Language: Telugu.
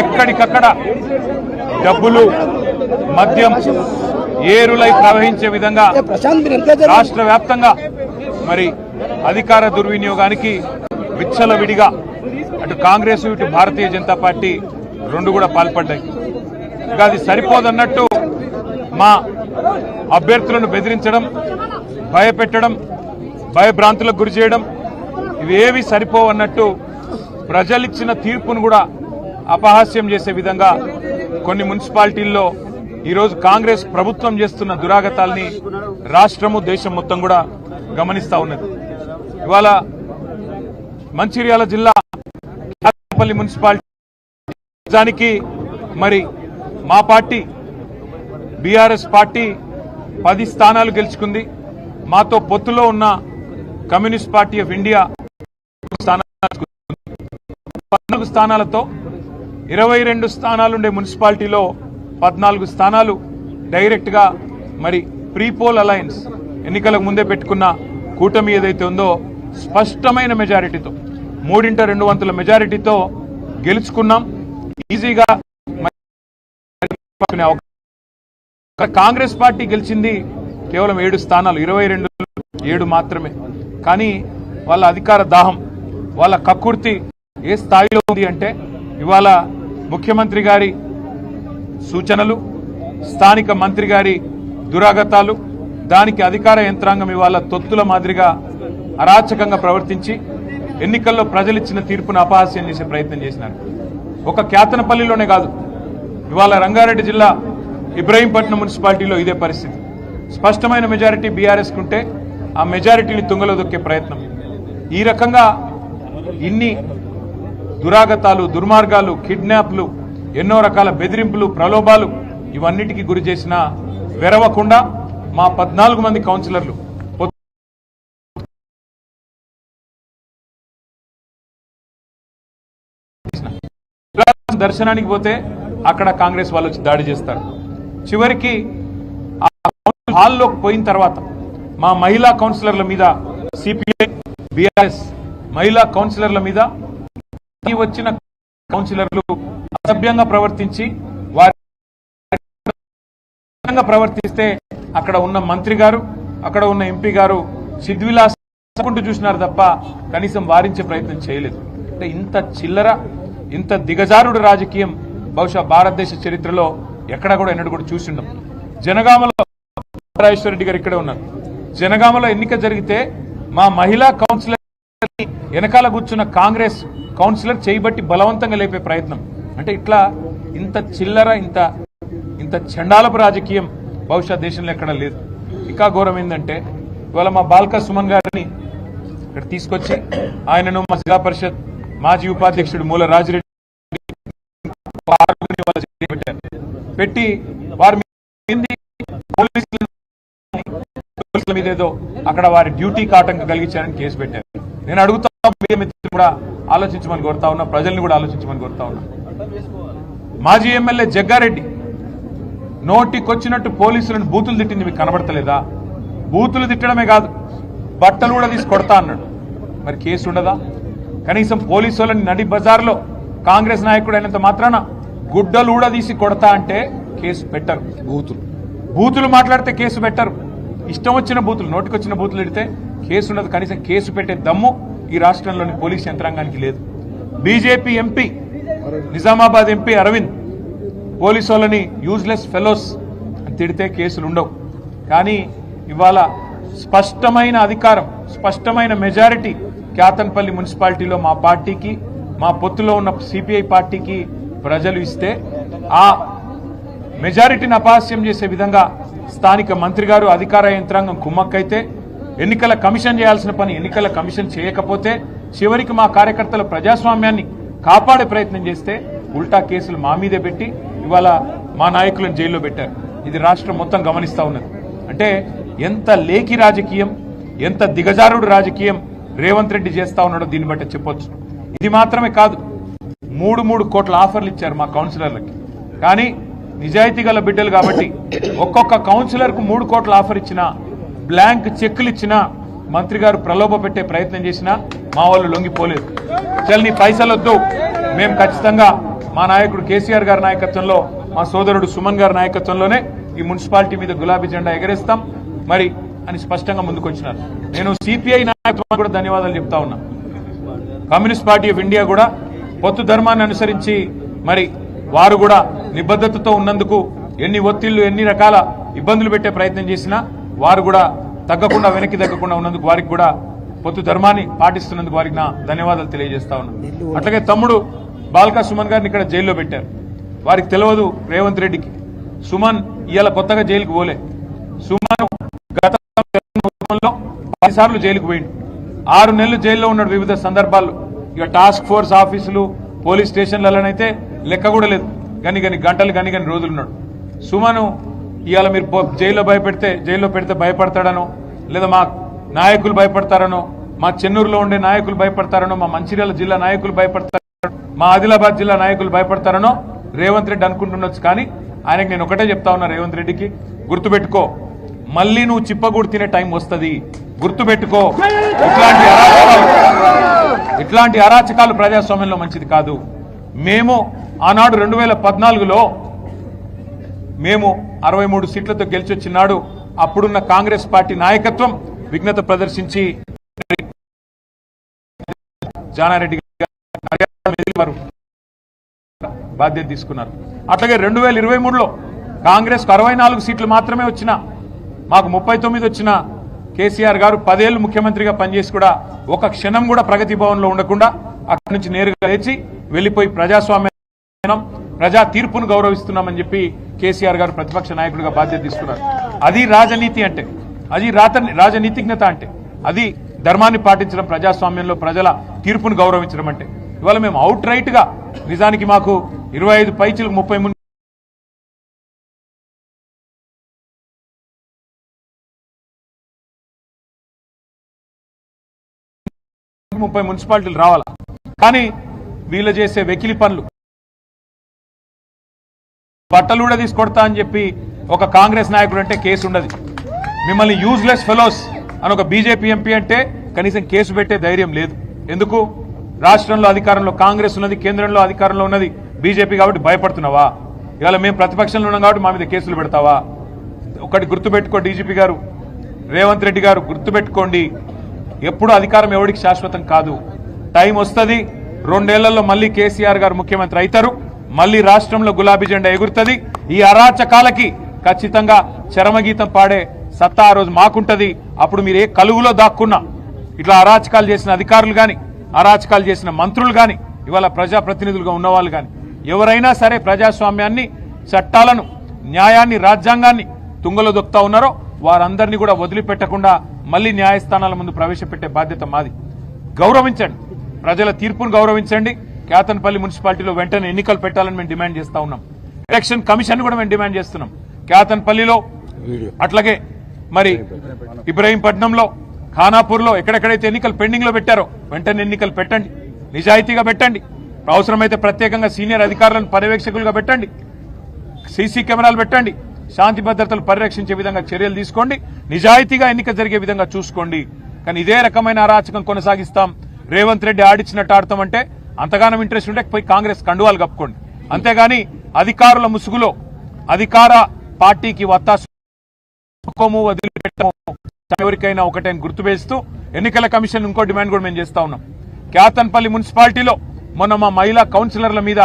ఎక్కడికక్కడ డబ్బులు మద్యం ఏరులై ప్రవహించే విధంగా రాష్ట్ర వ్యాప్తంగా మరి అధికార దుర్వినియోగానికి విచ్చలవిడిగా అటు కాంగ్రెస్ ఇటు భారతీయ జనతా పార్టీ రెండు కూడా పాల్పడ్డాయి. ఇక అది సరిపోదన్నట్టు మా అభ్యర్థులను బెదిరించడం, భయపెట్టడం, భయభ్రాంతులకు గురి చేయడం ఇవేవి సరిపోవన్నట్టు ప్రజలిచ్చిన తీర్పును కూడా అపహాస్యం చేసే విధంగా కొన్ని మున్సిపాలిటీల్లో ఈరోజు కాంగ్రెస్ ప్రభుత్వం చేస్తున్న దురాగతాల్ని రాష్ట్రము దేశం మొత్తం కూడా గమనిస్తా ఉన్నది. ఇవాళ మంచిర్యాల జిల్లా కేతపల్లి మున్సిపాలిటీ నిజానికి మరి మా పార్టీ బీఆర్ఎస్ పార్టీ 10 స్థానాలు గెలుచుకుంది. మాతో పొత్తులో ఉన్న కమ్యూనిస్ట్ పార్టీ ఆఫ్ ఇండియా 14 స్థానాలతో 22 స్థానాలుండే మున్సిపాలిటీలో 14 స్థానాలు డైరెక్ట్ గా మరి ప్రీపోల్ అలయన్స్ ఎన్నికలకు ముందే పెట్టుకున్న కూటమి ఏదైతే ఉందో స్పష్టమైన మెజారిటీతో 3/2 మెజారిటీతో గెలుచుకున్నాం. ఈజీగా కాంగ్రెస్ పార్టీ గెలిచింది కేవలం 7 స్థానాలు, 22 మాత్రమే. కానీ వాళ్ళ అధికార దాహం, వాళ్ళ కక్కుర్తి ఏ స్థాయిలో ఉంది అంటే ఇవాళ ముఖ్యమంత్రి గారి సూచనలు, స్థానిక మంత్రి గారి దురాగతాలు, దానికి అధికార యంత్రాంగం ఇవాళ తొత్తుల మాదిరిగా అరాచకంగా ప్రవర్తించి ఎన్నికల్లో ప్రజలిచ్చిన తీర్పును అపహాస్యం చేసే ప్రయత్నం చేసినారు. ఒక కేతనపల్లిలోనే కాదు, ఇవాళ రంగారెడ్డి జిల్లా ఇబ్రహీంపట్నం మున్సిపాలిటీలో ఇదే పరిస్థితి. స్పష్టమైన మెజారిటీ బీఆర్ఎస్ కుంటే ఆ మెజారిటీని తుంగలో దొక్కే ప్రయత్నం. ఈ రకంగా ఇన్ని దురాగతాలు, దుర్మార్గాలు, కిడ్నాప్లు, ఎన్నో రకాల బెదిరింపులు, ప్రలోభాలు ఇవన్నిటికీ గురి చేసిన వెరవకుండా మా 14 మంది కౌన్సిలర్లు దర్శనానికి పోతే అక్కడ కాంగ్రెస్ వాళ్ళు వచ్చి దాడి చేస్తారు. చివరికి ఆ హాల్లోకి పోయిన తర్వాత మా మహిళా కౌన్సిలర్ల మీద సిపిఐ బీఆర్ఎస్ మహిళా కౌన్సిలర్ల మీద వచ్చిన కౌన్సిలర్లు అసభ్యంగా ప్రవర్తించి ప్రవర్తిస్తే అక్కడ ఉన్న మంత్రి గారు, అక్కడ ఉన్న ఎంపీ గారు సిద్విలాసకుంటూ చూసినారు తప్ప కనీసం వారించే ప్రయత్నం చేయలేదు. అంటే ఇంత చిల్లర, ఇంత దిగజారుడు రాజకీయం బహుశా భారతదేశ చరిత్రలో ఎక్కడ కూడా ఎన్నడూ కూడా చూసిండం. జనగామలో రాజేశ్వరరెడ్డి గారు ఇక్కడే ఉన్నారు. జనగామలో ఎన్నిక జరిగితే మా మహిళా కౌన్సిలర్ వెనకాల కూర్చున్న కాంగ్రెస్ కౌన్సిలర్ చేయబట్టి బలవంతంగా లేపే ప్రయత్నం. అంటే ఇట్లా ఇంత చిల్లర, ఇంత చండాలపు రాజకీయం బహుశా దేశంలో ఎక్కడ లేదు. ఇంకా ఘోరం ఏంటంటే ఇవాళ మా బాల్కా సుమన్ గారిని ఇక్కడ తీసుకొచ్చి ఆయనను మా జిల్లా పరిషత్ మాజీ ఉపాధ్యక్షుడు మూల రాజిరెడ్డి పెట్టి వారి పోలీసుల మీద ఏదో అక్కడ వారి డ్యూటీకి ఆటంకం కలిగించారని కేసు పెట్టారు. నేను అడుగుతా మిత్రులు కూడా ఆలోచించమని కోరుతా ఉన్నా, ప్రజల్ని కూడా ఆలోచించమని కోరుతా ఉన్నా. మాజీ ఎమ్మెల్యే జగ్గారెడ్డి నోటికొచ్చినట్టు పోలీసులను బూతులు తిట్టింది మీకు కనబడతలేదా? బూతులు తిట్టడమే కాదు, బట్టలు కూడా తీసి కొడతా అన్నాడు. మరి కేసు ఉండదా? కనీసం పోలీసు వాళ్ళని నడి బజార్లో కాంగ్రెస్ నాయకుడు అయినంత మాత్రాన గుడ్డలు కూడా తీసి కొడతా అంటే కేసు పెట్టరు. బూతులు మాట్లాడితే కేసు పెట్టరు. ఇష్టం వచ్చిన బూతులు, నోటికొచ్చిన బూతులు తిడితే కేసు ఉండదు. కనీసం కేసు పెట్టే దమ్ము ఈ రాష్ట్రంలోని పోలీస్ యంత్రాంగానికి లేదు. BJP MP, Nizamabad MP Arvind police వాళ్ళని యూజ్లెస్ ఫెలోస్ అని తిడితే కేసులు ఉండవు. కానీ ఇవాళ స్పష్టమైన అధికారం, స్పష్టమైన మెజారిటీ కేతన్పల్లి మున్సిపాలిటీలో మా పార్టీకి, మా పొత్తులో ఉన్న సిపిఐ పార్టీకి ప్రజలు ఇస్తే ఆ మెజారిటీని అపహాస్యం చేసే విధంగా స్థానిక మంత్రి గారు, అధికార యంత్రాంగం కుమ్మక్కైతే, ఎన్నికల కమిషన్ చేయాల్సిన పని ఎన్నికల కమిషన్ చేయకపోతే, చివరికి మా కార్యకర్తల ప్రజాస్వామ్యాన్ని కాపాడే ప్రయత్నం చేస్తే ఉల్టా కేసులు మా మీదే పెట్టి ఇవాళ మా నాయకులను జైల్లో పెట్టారు. ఇది రాష్ట్రం మొత్తం గమనిస్తా ఉన్నది. అంటే ఎంత లేఖి రాజకీయం, ఎంత దిగజారుడు రాజకీయం రేవంత్ రెడ్డి చేస్తా ఉన్నాడో దీన్ని బట్టి చెప్పొచ్చు. ఇది మాత్రమే కాదు, 3 కోట్ల ఆఫర్లు ఇచ్చారు మా కౌన్సిలర్లకి. కానీ నిజాయితీ గల బిడ్డలు కాబట్టి ఒక్కొక్క కౌన్సిలర్ కు 3 కోట్ల ఆఫర్ ఇచ్చినా, బ్లాంక్ చెక్కులు ఇచ్చినా, మంత్రి గారు ప్రలోభ పెట్టే ప్రయత్నం చేసినా మా వాళ్ళు లొంగిపోలేదు. చల్ నీ పైసలు వద్దు, మేము ఖచ్చితంగా మా నాయకుడు కేసీఆర్ గారి నాయకత్వంలో మా సోదరుడు సుమన్ గారి నాయకత్వంలోనే ఈ మున్సిపాలిటీ మీద గులాబీ జెండా ఎగరేస్తాం మరి అని స్పష్టంగా ముందుకొచ్చినారు. నేను సిపిఐ నాయకత్వానికి కూడా ధన్యవాదాలు చెప్తా ఉన్నా. కమ్యూనిస్ట్ పార్టీ ఆఫ్ ఇండియా కూడా పొత్తు ధర్మాన్ని అనుసరించి మరి వారు కూడా నిబద్ధతతో ఉన్నందుకు ఎన్ని ఒత్తిళ్లు ఎన్ని రకాల ఇబ్బందులు పెట్టే ప్రయత్నం చేసినా వారు కూడా తగ్గకుండా వెనక్కి తగ్గకుండా ఉన్నందుకు వారికి కూడా పొత్తు ధర్మాన్ని పాటిస్తున్నందుకు వారికి నా ధన్యవాదాలు తెలియజేస్తా ఉన్నా. అట్లాగే తమ్ముడు బాల్కా సుమన్ గారిని ఇక్కడ జైల్లో పెట్టారు. వారికి తెలియదు రేవంత్ రెడ్డికి సుమన్ ఇవాళ కొత్తగా జైలుకు పోలే. సుమన్ గత 10 సార్లు జైలుకు పోయిండు. 6 నెలలు జైల్లో ఉన్నాడు వివిధ సందర్భాల్లో. ఇక టాస్క్ ఫోర్స్ ఆఫీసులు పోలీస్ స్టేషన్లలోనైతే లెక్క కూడా లేదు. గని గంటలు గని రోజులున్నాడు. సుమను ఇవాళ మీరు జైల్లో పెడితే భయపడతాడనో లేదా మా నాయకులు భయపడతారనో మా చెన్నూరులో ఉండే నాయకులు భయపడతారనో మా మంచిర్యాల జిల్లా నాయకులు భయపడతారనో మా ఆదిలాబాద్ జిల్లా నాయకులు భయపడతారనో రేవంత్ రెడ్డి అనుకుంటుండొచ్చు. కానీ ఆయనకు నేను ఒకటే చెప్తా ఉన్నా, రేవంత్ రెడ్డికి గుర్తుపెట్టుకో, మళ్ళీ నువ్వు చిప్పగూడు తినే టైం వస్తుంది. గుర్తుపెట్టుకో, ఇట్లాంటి అరాచకాలు ప్రజాస్వామ్యంలో మంచిది కాదు. మేము ఆనాడు 2014లో మేము 63 సీట్లతో గెలిచొచ్చినాడు అప్పుడున్న కాంగ్రెస్ పార్టీ నాయకత్వం విఘ్నత ప్రదర్శించి జానారెడ్డి గారు బాధ్యత తీసుకున్నారు. అట్లాగే 2023లో కాంగ్రెస్ కు 64 సీట్లు మాత్రమే వచ్చినా మాకు 39 వచ్చిన కేసీఆర్ గారు 10 ఏళ్లు ముఖ్యమంత్రిగా పనిచేసి కూడా ఒక క్షణం కూడా ప్రగతి భవన్ లో ఉండకుండా అక్కడి నుంచి నేరుగా లేచి వెళ్లిపోయి ప్రజాస్వామ్యం ప్రజా తీర్పును గౌరవిస్తున్నామని చెప్పి కేసీఆర్ గారు ప్రతిపక్ష నాయకుడిగా బాధ్యత తీసుకున్నారు. అది రాజనీతి అంటే, అది రాజనీతిజ్ఞత అంటే, అది ధర్మాన్ని పాటించడం, ప్రజాస్వామ్యంలో ప్రజల తీర్పును గౌరవించడం అంటే. ఇవాళ మేము అవుట్ రైట్ గా నిజానికి మాకు 25 పైచీలకు 30 మున్సిపాలిటీలు రావాలా. కానీ వీళ్ళు చేసే వెకిలి పనులు, బట్టలు కూడా తీసుకొడతా అని చెప్పి ఒక కాంగ్రెస్ నాయకుడు అంటే కేసు ఉండదు. మిమ్మల్ని యూజ్లెస్ ఫెలోస్ అని ఒక బీజేపీ ఎంపీ అంటే కనీసం కేసు పెట్టే ధైర్యం లేదు. ఎందుకు? రాష్ట్రంలో అధికారంలో కాంగ్రెస్ ఉన్నది, కేంద్రంలో అధికారంలో ఉన్నది బీజేపీ కాబట్టి భయపడుతున్నావా? ఇవాళ మేము ప్రతిపక్షంలో ఉన్నాం కాబట్టి మా మీద కేసులు పెడతావా? ఒకటి గుర్తుపెట్టుకో డీజీపీ గారు, రేవంత్ రెడ్డి గారు గుర్తుపెట్టుకోండి, ఎప్పుడు అధికారం ఎవరికి శాశ్వతం కాదు. టైం వస్తుంది, 2 ఏళ్లలో మళ్ళీ కేసీఆర్ గారు ముఖ్యమంత్రి అవుతారు, మళ్ళీ రాష్ట్రంలో గులాబీ జెండా ఎగురుతుంది. ఈ అరాచకాలకి ఖచ్చితంగా చరమగీతం పాడే సత్తా ఆ రోజు మాకుంటది. అప్పుడు మీరు ఏ కలుగులో దాక్కున్నా ఇట్లా అరాచకాలు చేసిన అధికారులు గాని, అరాచకాలు చేసిన మంత్రులు గాని, ఇవాళ ప్రజాప్రతినిధులుగా ఉన్నవాళ్ళు గాని ఎవరైనా సరే ప్రజాస్వామ్యాన్ని, చట్టాలను, న్యాయాన్ని, రాజ్యాంగాన్ని తుంగలో దొక్కుతా ఉన్నారో వారందరినీ కూడా వదిలిపెట్టకుండా మళ్ళీ న్యాయస్థానాల ముందు ప్రవేశపెట్టే బాధ్యత మాది. గౌరవించండి, ప్రజల తీర్పును గౌరవించండి. కేతన్పల్లి మున్సిపాలిటీలో వెంటనే ఎన్నికలు పెట్టాలని మేము డిమాండ్ చేస్తా ఉన్నాం. ఎలక్షన్ కమిషన్ కూడా మేము డిమాండ్ చేస్తున్నాం. కేతన్పల్లిలో, అట్లాగే మరి ఇబ్రహీంపట్నంలో, ఖానాపూర్లో ఎక్కడెక్కడైతే ఎన్నికలు పెండింగ్ లో పెట్టారో వెంటనే ఎన్నికలు పెట్టండి, నిజాయితీగా పెట్టండి. అవసరమైతే ప్రత్యేకంగా సీనియర్ అధికారులను పర్యవేక్షకులుగా పెట్టండి, సీసీ కెమెరాలు పెట్టండి, శాంతి భద్రతలు పరిరక్షించే విధంగా చర్యలు తీసుకోండి, నిజాయితీగా ఎన్నిక జరిగే విధంగా చూసుకోండి. కానీ ఇదే రకమైన అరాచకం కొనసాగిస్తాం, రేవంత్ రెడ్డి ఆడిచ్చినట్టు ఆడతామంటే అంతగానం ఇంట్రెస్ట్ ఉంటే పోయి కాంగ్రెస్ కండువాలు కప్పుకోండి. అంతేగాని అధికారుల ముసుగులో అధికార పార్టీకి వత్తాసుకోము, వదిలిపెట్టము ఎవరికైనా ఒకటే గుర్తువేస్తూ ఎన్నికల కమిషన్ ఇంకో డిమాండ్ కూడా మేము చేస్తా ఉన్నాం. కేతన్పల్లి మున్సిపాలిటీలో మొన్న మా మహిళా కౌన్సిలర్ల మీద